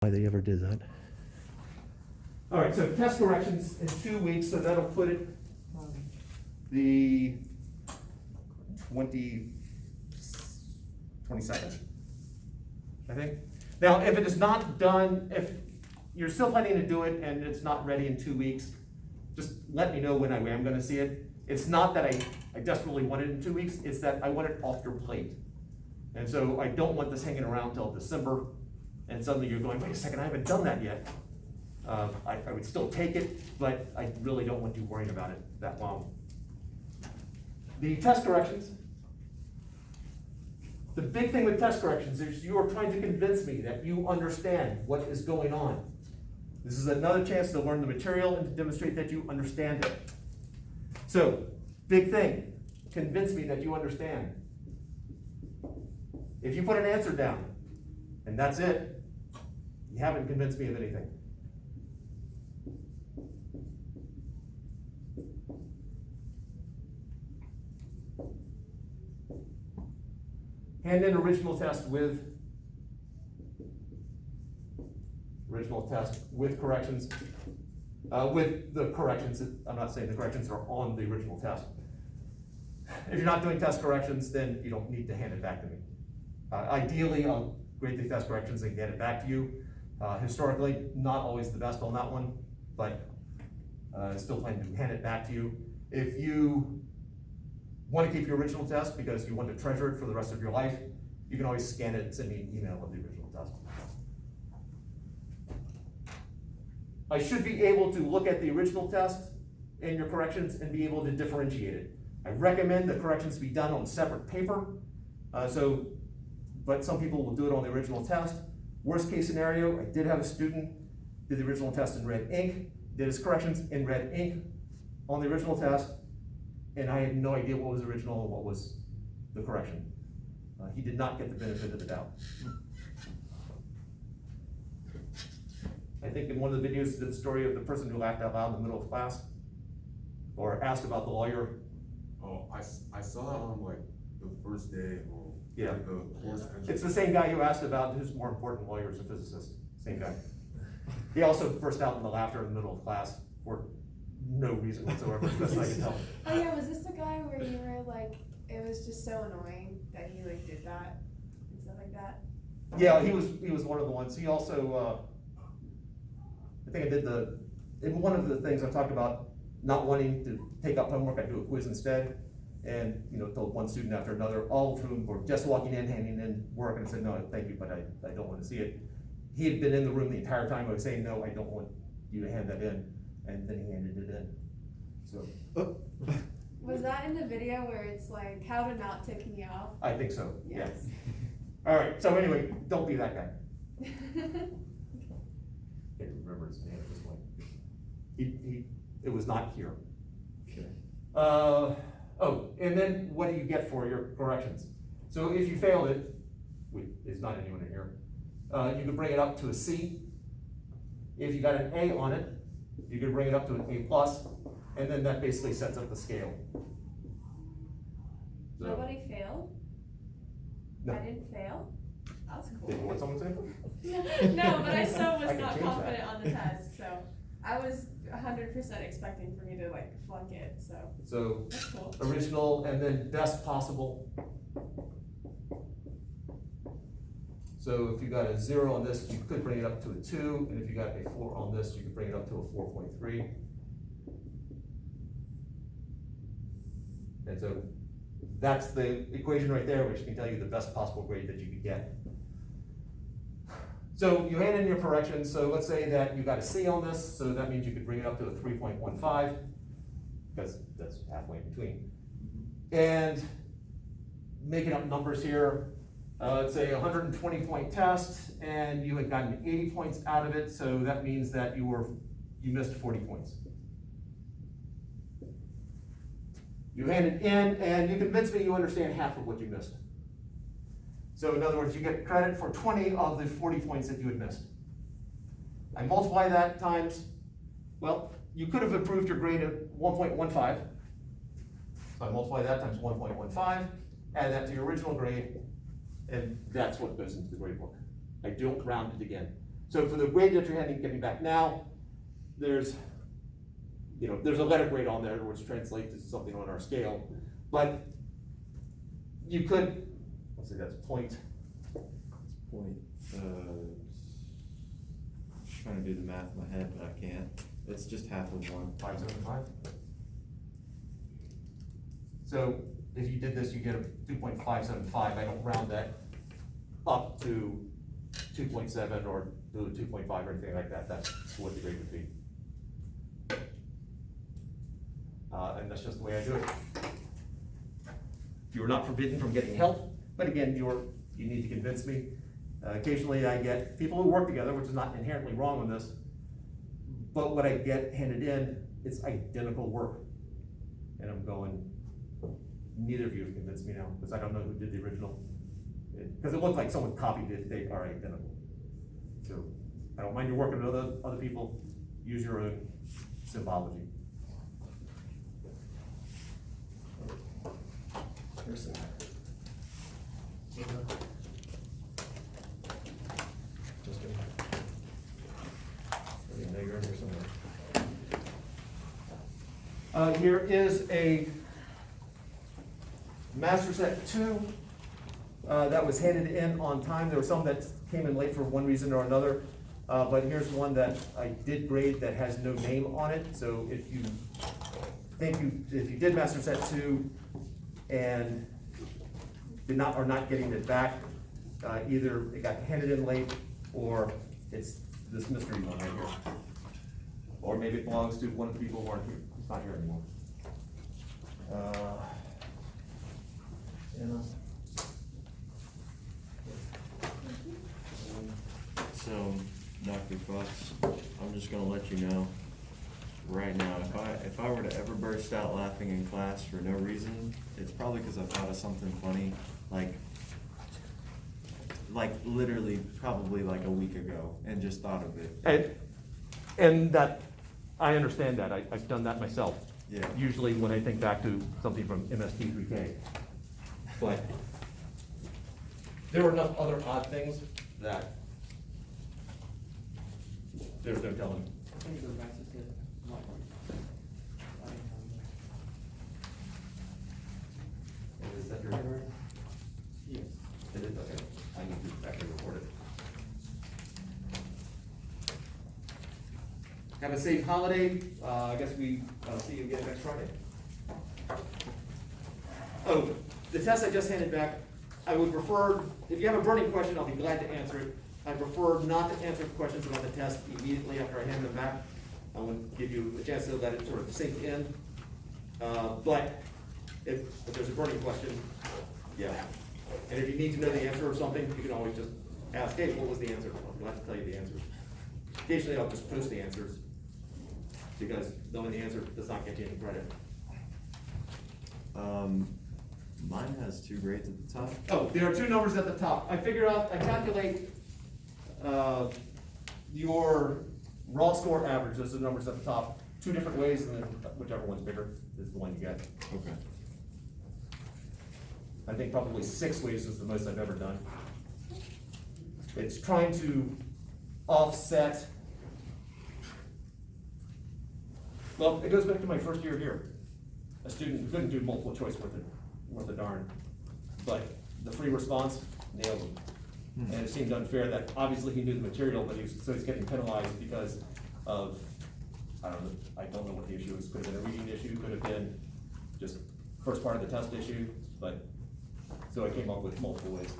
why they ever did that. All right, so test corrections in 2 weeks, so that'll put it the 22nd, I think. Now, if it is not done, if you're still planning to do it and it's not ready in 2 weeks, just let me know when I am gonna see it. It's not that I desperately want it in 2 weeks, it's that I want it off your plate. And so I don't want this hanging around till December, and suddenly you're going, wait a second, I haven't done that yet. I would still take it, but I really don't want you worrying about it that long. The test corrections. The big thing with test corrections is you are trying to convince me that you understand what is going on. This is another chance to learn the material and to demonstrate that you understand it. So, big thing, convince me that you understand. If you put an answer down, and that's it, you haven't convinced me of anything. Hand in original test with corrections. With the corrections, I'm not saying the corrections are on the original test. If you're not doing test corrections, then you don't need to hand it back to me. Ideally, I'll grade the test corrections and get it back to you. Historically, not always the best on that one, but still plan to hand it back to you. If you want to keep your original test because you want to treasure it for the rest of your life, you can always scan it and send me an email of the original test. I should be able to look at the original test and your corrections and be able to differentiate it. I recommend the corrections be done on separate paper, but some people will do it on the original test. Worst case scenario, I did have a student did the original test in red ink, did his corrections in red ink on the original test, and I had no idea what was original and what was the correction. He did not get the benefit of the doubt. I think in one of the videos, did the story of the person who laughed out loud in the middle of class, or asked about the lawyer. Oh, I saw that on like the first day of Yeah. the course. It's the same guy who asked about who's more important, lawyers or physicists. Same guy. He also burst out in the laughter in the middle of class for no reason whatsoever, as best I can tell. Oh yeah, was this the guy where you were like, it was just so annoying that he like did that and stuff like that? Yeah, he was one of the ones. He also, I think I did in one of the things I talked about not wanting to take up homework, I do a quiz instead. And, told one student after another, all of whom were just walking in, handing in work, and I said, no, thank you, but I don't want to see it. He had been in the room the entire time. I was saying, no, I don't want you to hand that in. And then he handed it in. So. Was that in the video where it's like, how to not tick me off? I think so, Yes. yeah. All right, so anyway, don't be that guy. Can't remember his name at this point. It was not here. Okay. And then what do you get for your corrections? So if you failed it, there's not anyone in here, you could bring it up to a C. If you got an A on it, you could bring it up to an A+, and then that basically sets up the scale. So, Nobody failed? No. I didn't fail? That's cool. Did you want someone to say? No, but I still was I can not change confident that. on the test, so I was 100% expecting for me to like flunk it, so So that's cool. original and then best possible. So if you got a 0 on this, you could bring it up to a 2, and if you got a 4 on this, you could bring it up to a 4.3. And so that's the equation right there, which can tell you the best possible grade that you could get. So you hand in your corrections, so let's say that you got a C on this, so that means you could bring it up to a 3.15, because that's halfway in between. And making up numbers here, let's say 120 point test, and you had gotten 80 points out of it, so that means that you missed 40 points. You hand it in, and you convince me you understand half of what you missed. So in other words, you get credit for 20 of the 40 points that you had missed. I multiply that times, well, you could have improved your grade at 1.15. So I multiply that times 1.15, add that to your original grade, and that's what goes into the grade book. I don't round it again. So for the grade that you're getting back now, there's a letter grade on there, which translates to something on our scale, but you could, let's see, that's point, Trying to do the math in my head, but I can't. It's just half of one. 575. So if you did this, you get a 2.575. I don't round that up to 2.7 or do a 2.5 or anything like that. That's what the grade would be. And that's just the way I do it. You are not forbidden from getting help, but again, you need to convince me. Occasionally I get people who work together, which is not inherently wrong with this, but what I get handed in, it's identical work. And I'm going, neither of you have convinced me now, because I don't know who did the original. Because it looked like someone copied it, they are identical. So I don't mind you working with other people, use your own symbology. Here's some. Just a nigger in here somewhere. Here is a Master Set 2 that was handed in on time. There were some that came in late for one reason or another, but here's one that I did grade that has no name on it. So if you did Master Set 2 and are not getting it back, either it got handed in late or it's this mystery one right here. Or maybe it belongs to one of the people who aren't here, who's not here anymore. So, Dr. Fox, I'm just gonna let you know right now, if I were to ever burst out laughing in class for no reason, it's probably because I thought of something funny, like literally probably like a week ago, and just thought of it. And that, I understand that, I've done that myself. Yeah. Usually when I think back to something from MST3K. But there were enough other odd things that there's no telling. Can you go back to the Is that your library? Yes. It is, okay. I need to actually report it. Have a safe holiday. I guess we see you again next Friday. Oh, the test I just handed back, I would prefer, if you have a burning question, I'll be glad to answer it. I prefer not to answer questions about the test immediately after I hand them back. I want to give you a chance to let it sort of sink in. But if there's a burning question, yeah. And if you need to know the answer of something, you can always just ask, hey, what was the answer? I'll have to tell you the answers. Occasionally I'll just post the answers, because knowing the answer does not get you any credit. Mine has 2 grades at the top. Oh, there are 2 numbers at the top. I calculate your raw score average, those are the numbers at the top, 2 different ways, and then whichever one's bigger is the one you get. Okay. I think probably 6 ways is the most I've ever done. It's trying to offset, well, it goes back to my first year here. A student who couldn't do multiple choice worth a darn, but the free response nailed him. And it seemed unfair that obviously he knew the material, but he's getting penalized because of, I don't know what the issue is. Could have been a reading issue, could have been just first part of the test issue, but, so I came up with multiple ways.